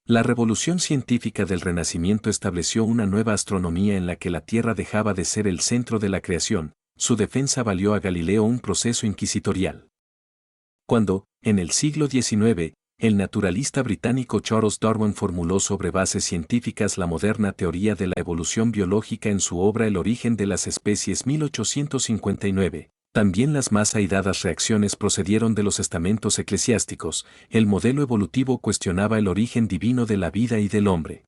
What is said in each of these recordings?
La revolución científica del Renacimiento estableció una nueva astronomía en la que la Tierra dejaba de ser el centro de la creación. Su defensa valió a Galileo un proceso inquisitorial. Cuando, en el siglo XIX, el naturalista británico Charles Darwin formuló sobre bases científicas la moderna teoría de la evolución biológica en su obra El origen de las especies 1859, también las más aidadas reacciones procedieron de los estamentos eclesiásticos. El modelo evolutivo cuestionaba el origen divino de la vida y del hombre.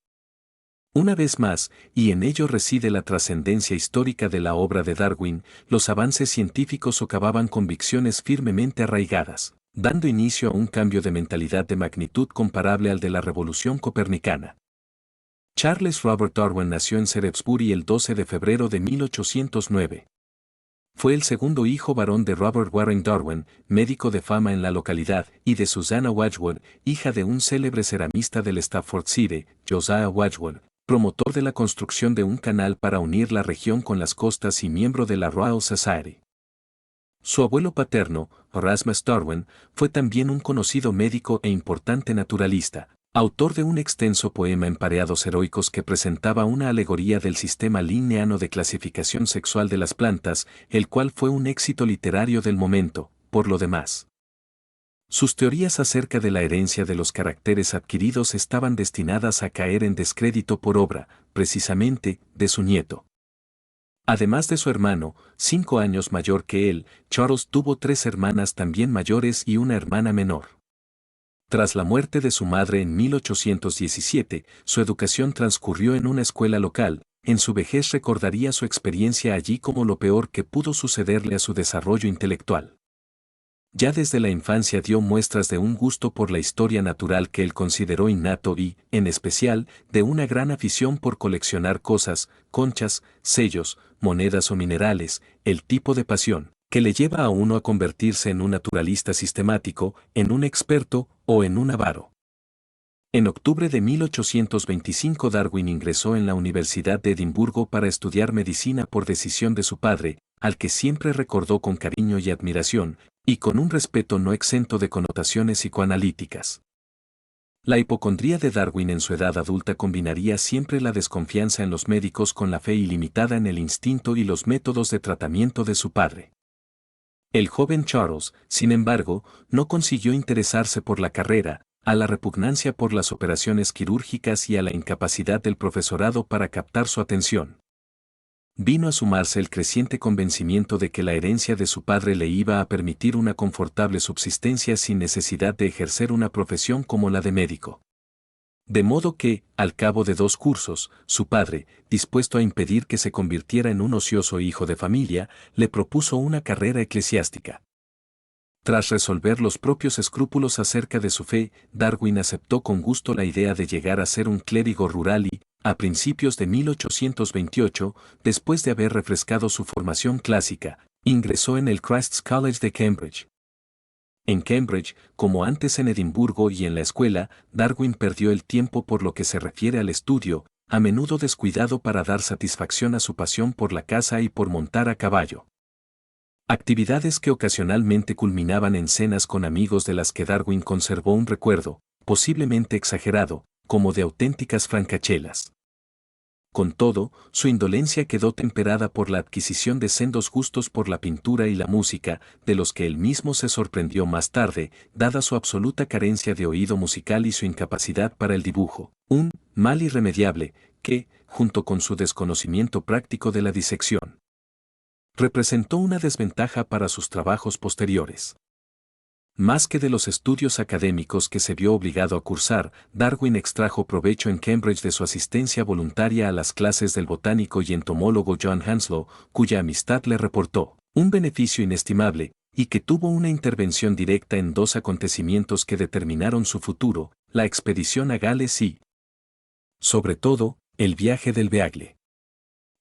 Una vez más, y en ello reside la trascendencia histórica de la obra de Darwin, los avances científicos socavaban convicciones firmemente arraigadas, dando inicio a un cambio de mentalidad de magnitud comparable al de la revolución copernicana. Charles Robert Darwin nació en Shrewsbury el 12 de febrero de 1809. Fue el segundo hijo varón de Robert Warren Darwin, médico de fama en la localidad, y de Susanna Wadsworth, hija de un célebre ceramista del Staffordshire, Josiah Wadsworth, promotor de la construcción de un canal para unir la región con las costas y miembro de la Royal Society. Su abuelo paterno, Erasmus Darwin, fue también un conocido médico e importante naturalista, autor de un extenso poema en pareados heroicos que presentaba una alegoría del sistema linneano de clasificación sexual de las plantas, el cual fue un éxito literario del momento, por lo demás. Sus teorías acerca de la herencia de los caracteres adquiridos estaban destinadas a caer en descrédito por obra, precisamente, de su nieto. Además de su hermano, 5 años mayor que él, Charles tuvo 3 hermanas también mayores y una hermana menor. Tras la muerte de su madre en 1817, su educación transcurrió en una escuela local. En su vejez recordaría su experiencia allí como lo peor que pudo sucederle a su desarrollo intelectual. Ya desde la infancia dio muestras de un gusto por la historia natural que él consideró innato y, en especial, de una gran afición por coleccionar cosas, conchas, sellos, monedas o minerales, el tipo de pasión que le lleva a uno a convertirse en un naturalista sistemático, en un experto o en un avaro. En octubre de 1825 Darwin ingresó en la Universidad de Edimburgo para estudiar medicina por decisión de su padre, al que siempre recordó con cariño y admiración, y con un respeto no exento de connotaciones psicoanalíticas. La hipocondría de Darwin en su edad adulta combinaría siempre la desconfianza en los médicos con la fe ilimitada en el instinto y los métodos de tratamiento de su padre. El joven Charles, sin embargo, no consiguió interesarse por la carrera, a la repugnancia por las operaciones quirúrgicas y a la incapacidad del profesorado para captar su atención. Vino a sumarse el creciente convencimiento de que la herencia de su padre le iba a permitir una confortable subsistencia sin necesidad de ejercer una profesión como la de médico. De modo que, al cabo de 2 cursos, su padre, dispuesto a impedir que se convirtiera en un ocioso hijo de familia, le propuso una carrera eclesiástica. Tras resolver los propios escrúpulos acerca de su fe, Darwin aceptó con gusto la idea de llegar a ser un clérigo rural y, a principios de 1828, después de haber refrescado su formación clásica, ingresó en el Christ's College de Cambridge. En Cambridge, como antes en Edimburgo y en la escuela, Darwin perdió el tiempo por lo que se refiere al estudio, a menudo descuidado para dar satisfacción a su pasión por la caza y por montar a caballo. Actividades que ocasionalmente culminaban en cenas con amigos de las que Darwin conservó un recuerdo, posiblemente exagerado, como de auténticas francachelas. Con todo, su indolencia quedó temperada por la adquisición de sendos gustos por la pintura y la música, de los que él mismo se sorprendió más tarde, dada su absoluta carencia de oído musical y su incapacidad para el dibujo, un mal irremediable, que, junto con su desconocimiento práctico de la disección, representó una desventaja para sus trabajos posteriores. Más que de los estudios académicos que se vio obligado a cursar, Darwin extrajo provecho en Cambridge de su asistencia voluntaria a las clases del botánico y entomólogo John Henslow, cuya amistad le reportó un beneficio inestimable, y que tuvo una intervención directa en 2 acontecimientos que determinaron su futuro, la expedición a Gales y, sobre todo, el viaje del Beagle.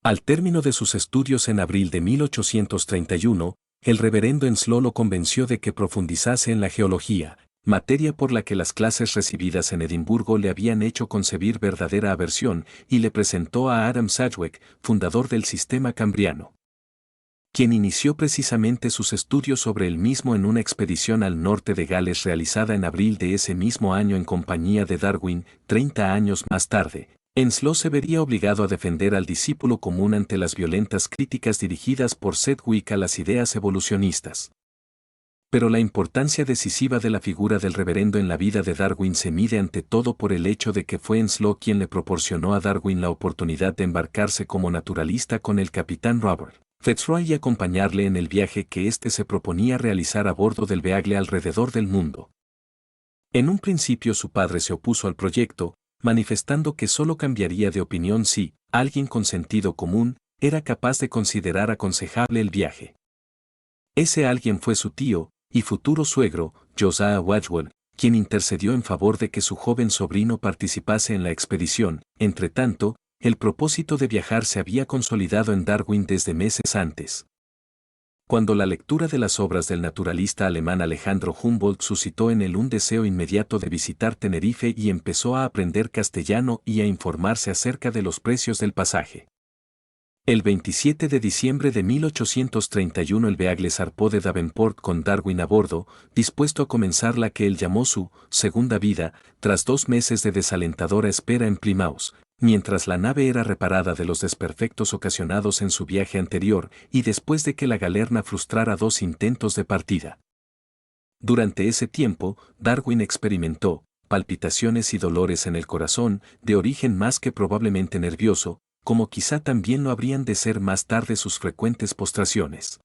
Al término de sus estudios en abril de 1831, el reverendo Henslow lo convenció de que profundizase en la geología, materia por la que las clases recibidas en Edimburgo le habían hecho concebir verdadera aversión, y le presentó a Adam Sedgwick, fundador del sistema cambriano. quien inició precisamente sus estudios sobre el mismo en una expedición al norte de Gales realizada en abril de ese mismo año en compañía de Darwin. 30 años más tarde, Henslow se vería obligado a defender al discípulo común ante las violentas críticas dirigidas por Sedgwick a las ideas evolucionistas. Pero la importancia decisiva de la figura del reverendo en la vida de Darwin se mide ante todo por el hecho de que fue Henslow quien le proporcionó a Darwin la oportunidad de embarcarse como naturalista con el capitán Robert Fitzroy y acompañarle en el viaje que éste se proponía realizar a bordo del Beagle alrededor del mundo. En un principio su padre se opuso al proyecto, manifestando que solo cambiaría de opinión si alguien con sentido común era capaz de considerar aconsejable el viaje. Ese alguien fue su tío y futuro suegro, Josiah Wadsworth, quien intercedió en favor de que su joven sobrino participase en la expedición. Entretanto, el propósito de viajar se había consolidado en Darwin desde meses antes. Cuando la lectura de las obras del naturalista alemán Alejandro Humboldt suscitó en él un deseo inmediato de visitar Tenerife y empezó a aprender castellano y a informarse acerca de los precios del pasaje. El 27 de diciembre de 1831 el Beagle zarpó de Davenport con Darwin a bordo, dispuesto a comenzar la que él llamó su segunda vida, tras 2 meses de desalentadora espera en Plymouth, mientras la nave era reparada de los desperfectos ocasionados en su viaje anterior y después de que la galerna frustrara 2 intentos de partida. Durante ese tiempo, Darwin experimentó palpitaciones y dolores en el corazón, de origen más que probablemente nervioso, como quizá también lo habrían de ser más tarde sus frecuentes postraciones.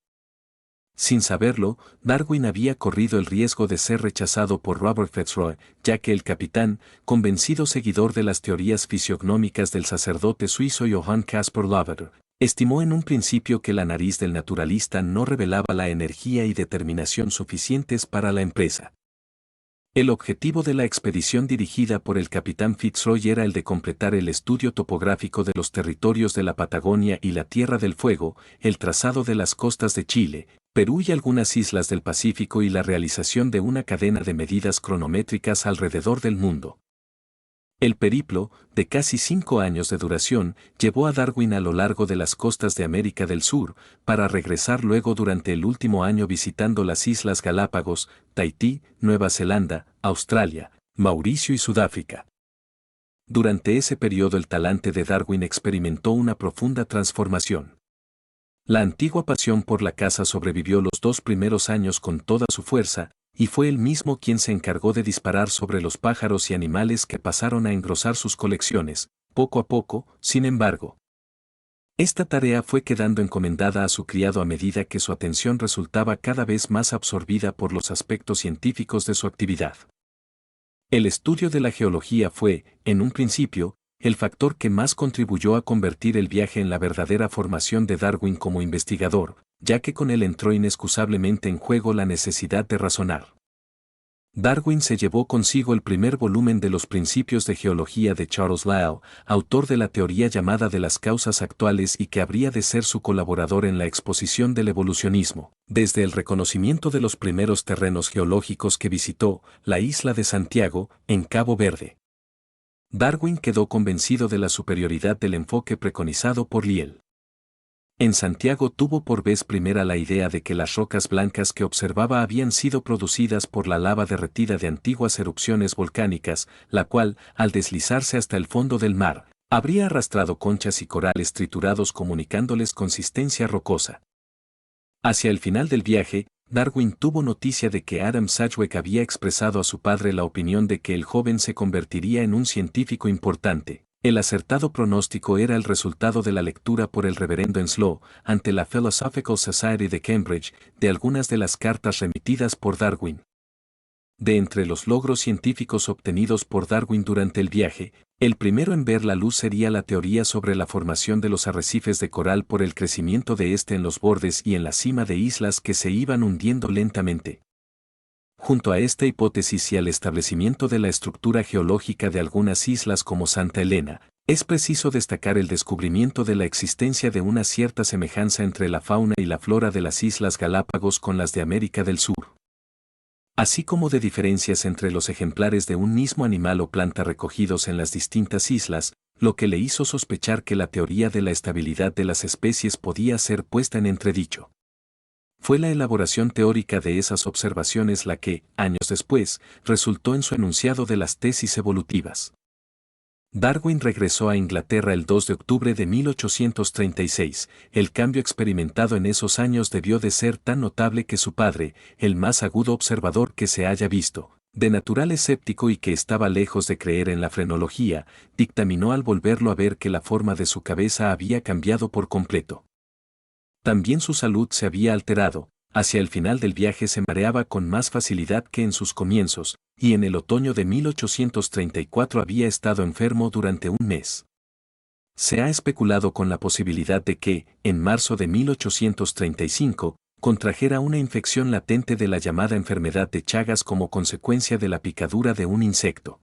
Sin saberlo, Darwin había corrido el riesgo de ser rechazado por Robert Fitzroy, ya que el capitán, convencido seguidor de las teorías fisiognomicas del sacerdote suizo Johann Caspar Lavater, estimó en un principio que la nariz del naturalista no revelaba la energía y determinación suficientes para la empresa. El objetivo de la expedición dirigida por el capitán Fitzroy era el de completar el estudio topográfico de los territorios de la Patagonia y la Tierra del Fuego, el trazado de las costas de Chile, Perú y algunas islas del Pacífico y la realización de una cadena de medidas cronométricas alrededor del mundo. El periplo, de casi 5 años de duración, llevó a Darwin a lo largo de las costas de América del Sur, para regresar luego durante el último año visitando las Islas Galápagos, Tahití, Nueva Zelanda, Australia, Mauricio y Sudáfrica. Durante ese periodo el talante de Darwin experimentó una profunda transformación. La antigua pasión por la caza sobrevivió los 2 primeros años con toda su fuerza, y fue él mismo quien se encargó de disparar sobre los pájaros y animales que pasaron a engrosar sus colecciones, poco a poco, sin embargo. Esta tarea fue quedando encomendada a su criado a medida que su atención resultaba cada vez más absorbida por los aspectos científicos de su actividad. El estudio de la geología fue, en un principio, el factor que más contribuyó a convertir el viaje en la verdadera formación de Darwin como investigador, ya que con él entró inexcusablemente en juego la necesidad de razonar. Darwin se llevó consigo el primer volumen de los Principios de Geología de Charles Lyell, autor de la teoría llamada de las causas actuales y que habría de ser su colaborador en la exposición del evolucionismo, desde el reconocimiento de los primeros terrenos geológicos que visitó, la isla de Santiago, en Cabo Verde. Darwin quedó convencido de la superioridad del enfoque preconizado por Lyell. En Santiago tuvo por vez primera la idea de que las rocas blancas que observaba habían sido producidas por la lava derretida de antiguas erupciones volcánicas, la cual, al deslizarse hasta el fondo del mar, habría arrastrado conchas y corales triturados comunicándoles consistencia rocosa. Hacia el final del viaje, Darwin tuvo noticia de que Adam Sedgwick había expresado a su padre la opinión de que el joven se convertiría en un científico importante. El acertado pronóstico era el resultado de la lectura por el reverendo Henslow, ante la Philosophical Society de Cambridge, de algunas de las cartas remitidas por Darwin. De entre los logros científicos obtenidos por Darwin durante el viaje, el primero en ver la luz sería la teoría sobre la formación de los arrecifes de coral por el crecimiento de este en los bordes y en la cima de islas que se iban hundiendo lentamente. Junto a esta hipótesis y al establecimiento de la estructura geológica de algunas islas como Santa Elena, es preciso destacar el descubrimiento de la existencia de una cierta semejanza entre la fauna y la flora de las Islas Galápagos con las de América del Sur, así como de diferencias entre los ejemplares de un mismo animal o planta recogidos en las distintas islas, lo que le hizo sospechar que la teoría de la estabilidad de las especies podía ser puesta en entredicho. Fue la elaboración teórica de esas observaciones la que, años después, resultó en su enunciado de las tesis evolutivas. Darwin regresó a Inglaterra el 2 de octubre de 1836. El cambio experimentado en esos años debió de ser tan notable que su padre, el más agudo observador que se haya visto, de natural escéptico y que estaba lejos de creer en la frenología, dictaminó al volverlo a ver que la forma de su cabeza había cambiado por completo. También su salud se había alterado. Hacia el final del viaje se mareaba con más facilidad que en sus comienzos, y en el otoño de 1834 había estado enfermo durante un mes. Se ha especulado con la posibilidad de que, en marzo de 1835, contrajera una infección latente de la llamada enfermedad de Chagas como consecuencia de la picadura de un insecto.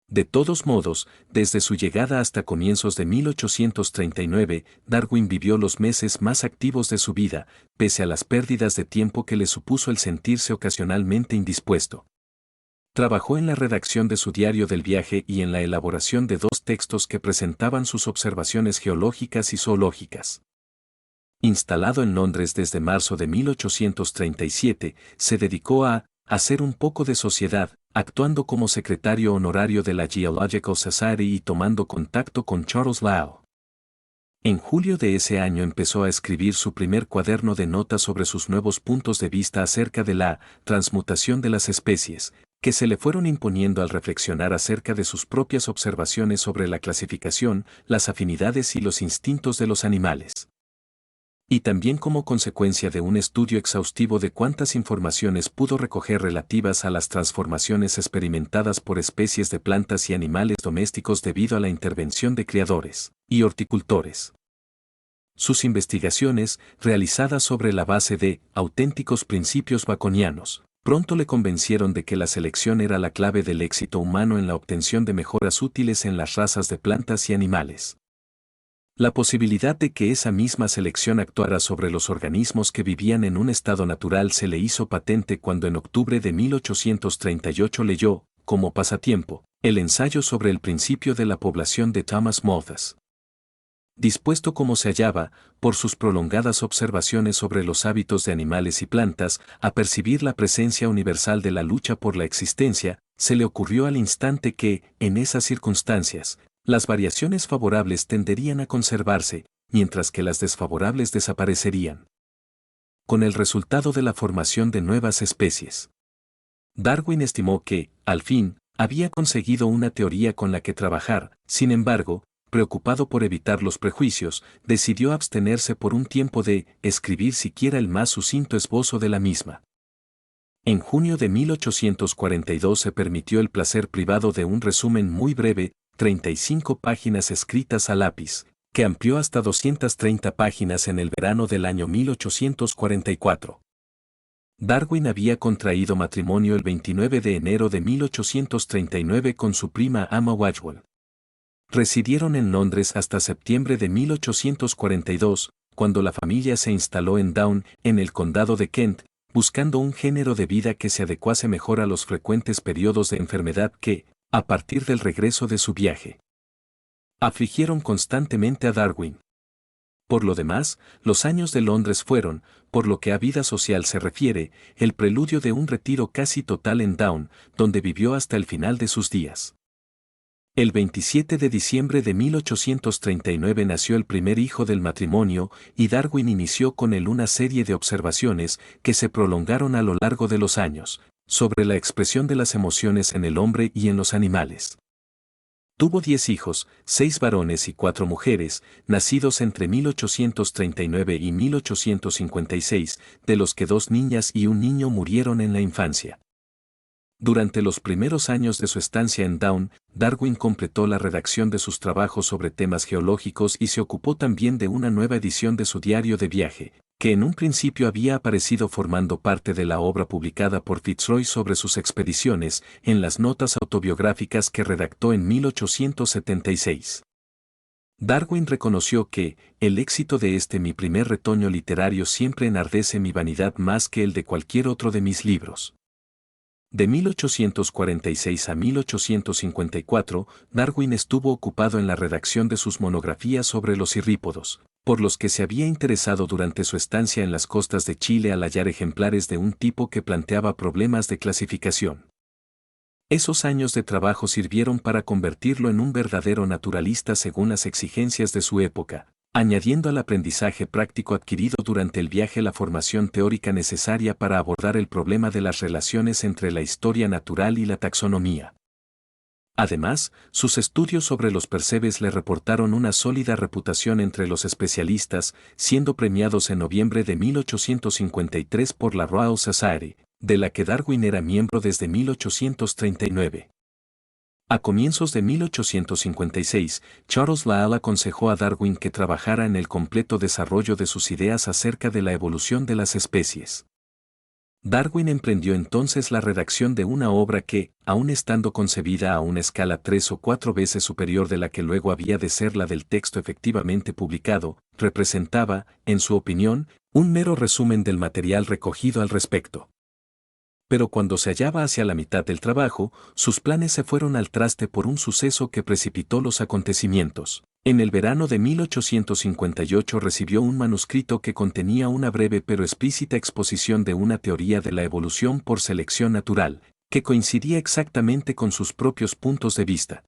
De todos modos, desde su llegada hasta comienzos de 1839, Darwin vivió los meses más activos de su vida, pese a las pérdidas de tiempo que le supuso el sentirse ocasionalmente indispuesto. Trabajó en la redacción de su diario del viaje y en la elaboración de 2 textos que presentaban sus observaciones geológicas y zoológicas. Instalado en Londres desde marzo de 1837, se dedicó a hacer un poco de sociedad, actuando como secretario honorario de la Geological Society y tomando contacto con Charles Lyell. En julio de ese año empezó a escribir su primer cuaderno de notas sobre sus nuevos puntos de vista acerca de la transmutación de las especies, que se le fueron imponiendo al reflexionar acerca de sus propias observaciones sobre la clasificación, las afinidades y los instintos de los animales. Y también como consecuencia de un estudio exhaustivo de cuántas informaciones pudo recoger relativas a las transformaciones experimentadas por especies de plantas y animales domésticos debido a la intervención de criadores y horticultores. Sus investigaciones, realizadas sobre la base de auténticos principios baconianos, pronto le convencieron de que la selección era la clave del éxito humano en la obtención de mejoras útiles en las razas de plantas y animales. La posibilidad de que esa misma selección actuara sobre los organismos que vivían en un estado natural se le hizo patente cuando en octubre de 1838 leyó, como pasatiempo, el ensayo sobre el principio de la población de Thomas Malthus. Dispuesto como se hallaba, por sus prolongadas observaciones sobre los hábitos de animales y plantas, a percibir la presencia universal de la lucha por la existencia, se le ocurrió al instante que, en esas circunstancias, las variaciones favorables tenderían a conservarse, mientras que las desfavorables desaparecerían. Con el resultado de la formación de nuevas especies. Darwin estimó que, al fin, había conseguido una teoría con la que trabajar. Sin embargo, preocupado por evitar los prejuicios, decidió abstenerse por un tiempo de escribir siquiera el más sucinto esbozo de la misma. En junio de 1842 se permitió el placer privado de un resumen muy breve, 35 páginas escritas a lápiz, que amplió hasta 230 páginas en el verano del año 1844. Darwin había contraído matrimonio el 29 de enero de 1839 con su prima Emma Wadsworth. Residieron en Londres hasta septiembre de 1842, cuando la familia se instaló en Down, en el condado de Kent, buscando un género de vida que se adecuase mejor a los frecuentes periodos de enfermedad que, a partir del regreso de su viaje, afligieron constantemente a Darwin. Por lo demás, los años de Londres fueron, por lo que a vida social se refiere, el preludio de un retiro casi total en Down, donde vivió hasta el final de sus días. El 27 de diciembre de 1839 nació el primer hijo del matrimonio y Darwin inició con él una serie de observaciones que se prolongaron a lo largo de los años, sobre la expresión de las emociones en el hombre y en los animales. Tuvo 10 hijos, 6 varones y 4 mujeres, nacidos entre 1839 y 1856, de los que 2 niñas y un niño murieron en la infancia. Durante los primeros años de su estancia en Down, Darwin completó la redacción de sus trabajos sobre temas geológicos y se ocupó también de una nueva edición de su diario de viaje, que en un principio había aparecido formando parte de la obra publicada por Fitzroy sobre sus expediciones, en las notas autobiográficas que redactó en 1876. Darwin reconoció que, el éxito de mi primer retoño literario siempre enardece mi vanidad más que el de cualquier otro de mis libros. De 1846 a 1854, Darwin estuvo ocupado en la redacción de sus monografías sobre los cirrípodos, por los que se había interesado durante su estancia en las costas de Chile al hallar ejemplares de un tipo que planteaba problemas de clasificación. Esos años de trabajo sirvieron para convertirlo en un verdadero naturalista según las exigencias de su época, añadiendo al aprendizaje práctico adquirido durante el viaje la formación teórica necesaria para abordar el problema de las relaciones entre la historia natural y la taxonomía. Además, sus estudios sobre los percebes le reportaron una sólida reputación entre los especialistas, siendo premiados en noviembre de 1853 por la Royal Society, de la que Darwin era miembro desde 1839. A comienzos de 1856, Charles Lyell aconsejó a Darwin que trabajara en el completo desarrollo de sus ideas acerca de la evolución de las especies. Darwin emprendió entonces la redacción de una obra que, aun estando concebida a una escala 3 o 4 veces superior de la que luego había de ser la del texto efectivamente publicado, representaba, en su opinión, un mero resumen del material recogido al respecto. Pero cuando se hallaba hacia la mitad del trabajo, sus planes se fueron al traste por un suceso que precipitó los acontecimientos. En el verano de 1858 recibió un manuscrito que contenía una breve pero explícita exposición de una teoría de la evolución por selección natural, que coincidía exactamente con sus propios puntos de vista.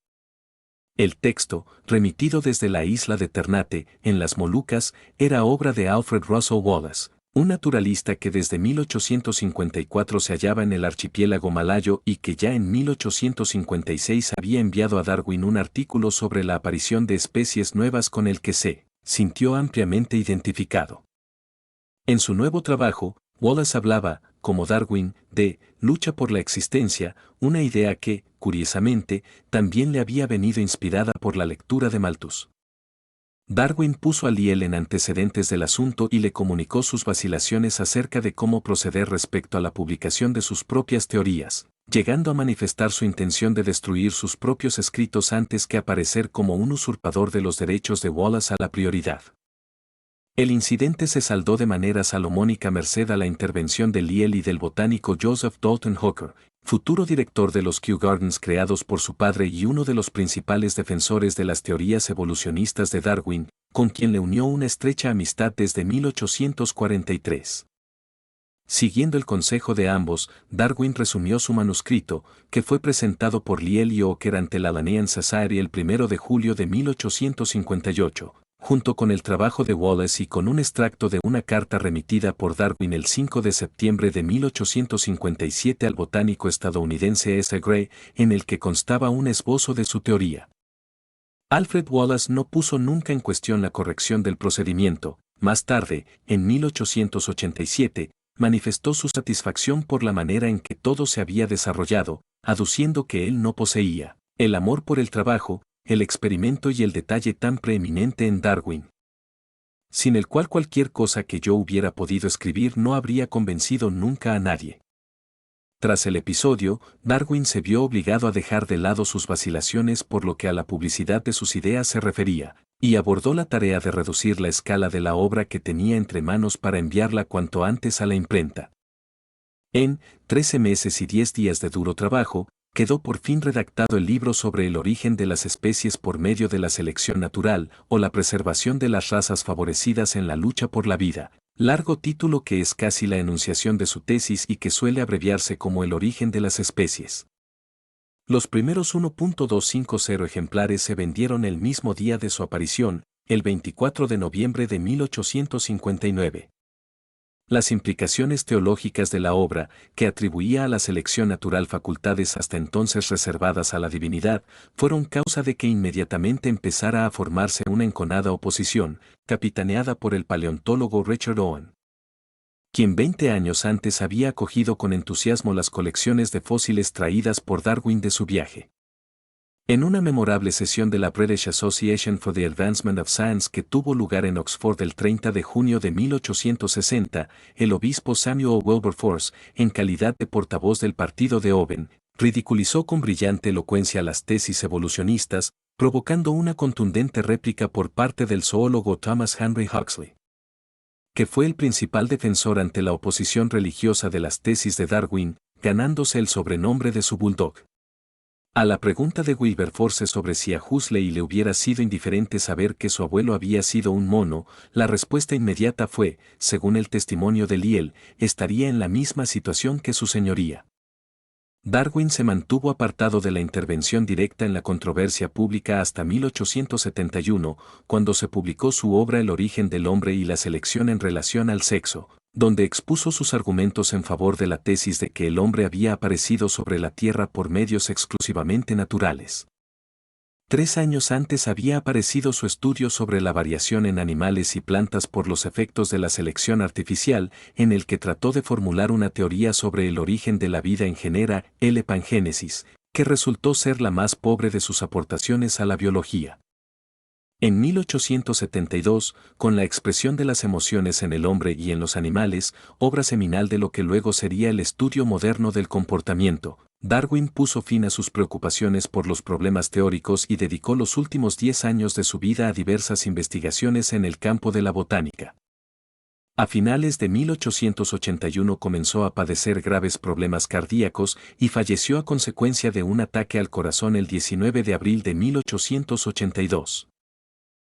El texto, remitido desde la isla de Ternate, en las Molucas, era obra de Alfred Russel Wallace, un naturalista que desde 1854 se hallaba en el archipiélago malayo y que ya en 1856 había enviado a Darwin un artículo sobre la aparición de especies nuevas con el que se sintió ampliamente identificado. En su nuevo trabajo, Wallace hablaba, como Darwin, de lucha por la existencia, una idea que, curiosamente, también le había venido inspirada por la lectura de Malthus. Darwin puso a Lyell en antecedentes del asunto y le comunicó sus vacilaciones acerca de cómo proceder respecto a la publicación de sus propias teorías, llegando a manifestar su intención de destruir sus propios escritos antes que aparecer como un usurpador de los derechos de Wallace a la prioridad. El incidente se saldó de manera salomónica merced a la intervención de Lyell y del botánico Joseph Dalton Hooker, futuro director de los Kew Gardens creados por su padre y uno de los principales defensores de las teorías evolucionistas de Darwin, con quien le unió una estrecha amistad desde 1843. Siguiendo el consejo de ambos, Darwin resumió su manuscrito, que fue presentado por Lyell y Hooker ante la Linnean Society el 1 de julio de 1858. Junto con el trabajo de Wallace y con un extracto de una carta remitida por Darwin el 5 de septiembre de 1857 al botánico estadounidense S. Gray, en el que constaba un esbozo de su teoría. Alfred Wallace no puso nunca en cuestión la corrección del procedimiento. Más tarde, en 1887, manifestó su satisfacción por la manera en que todo se había desarrollado, aduciendo que él no poseía el amor por el trabajo, el experimento y el detalle tan preeminente en Darwin, sin el cual cualquier cosa que yo hubiera podido escribir no habría convencido nunca a nadie. Tras el episodio, Darwin se vio obligado a dejar de lado sus vacilaciones por lo que a la publicidad de sus ideas se refería, y abordó la tarea de reducir la escala de la obra que tenía entre manos para enviarla cuanto antes a la imprenta. En 13 meses y 10 días de duro trabajo, quedó por fin redactado el libro sobre el origen de las especies por medio de la selección natural o la preservación de las razas favorecidas en la lucha por la vida, largo título que es casi la enunciación de su tesis y que suele abreviarse como el origen de las especies. Los primeros 1.250 ejemplares se vendieron el mismo día de su aparición, el 24 de noviembre de 1859. Las implicaciones teológicas de la obra, que atribuía a la selección natural facultades hasta entonces reservadas a la divinidad, fueron causa de que inmediatamente empezara a formarse una enconada oposición, capitaneada por el paleontólogo Richard Owen, quien 20 años antes había acogido con entusiasmo las colecciones de fósiles traídas por Darwin de su viaje. En una memorable sesión de la British Association for the Advancement of Science que tuvo lugar en Oxford el 30 de junio de 1860, el obispo Samuel Wilberforce, en calidad de portavoz del partido de Owen, ridiculizó con brillante elocuencia las tesis evolucionistas, provocando una contundente réplica por parte del zoólogo Thomas Henry Huxley, que fue el principal defensor ante la oposición religiosa de las tesis de Darwin. ganándose el sobrenombre de su bulldog. A la pregunta de Wilberforce sobre si a Huxley le hubiera sido indiferente saber que su abuelo había sido un mono, la respuesta inmediata fue, según el testimonio de Lyell, estaría en la misma situación que su señoría. Darwin se mantuvo apartado de la intervención directa en la controversia pública hasta 1871, cuando se publicó su obra El origen del hombre y la selección en relación al sexo, donde expuso sus argumentos en favor de la tesis de que el hombre había aparecido sobre la Tierra por medios exclusivamente naturales. 3 años antes había aparecido su estudio sobre la variación en animales y plantas por los efectos de la selección artificial, en el que trató de formular una teoría sobre el origen de la vida en genera, el Epangénesis, que resultó ser la más pobre de sus aportaciones a la biología. En 1872, con la expresión de las emociones en el hombre y en los animales, obra seminal de lo que luego sería el estudio moderno del comportamiento, Darwin puso fin a sus preocupaciones por los problemas teóricos y dedicó los últimos 10 años de su vida a diversas investigaciones en el campo de la botánica. A finales de 1881 comenzó a padecer graves problemas cardíacos y falleció a consecuencia de un ataque al corazón el 19 de abril de 1882.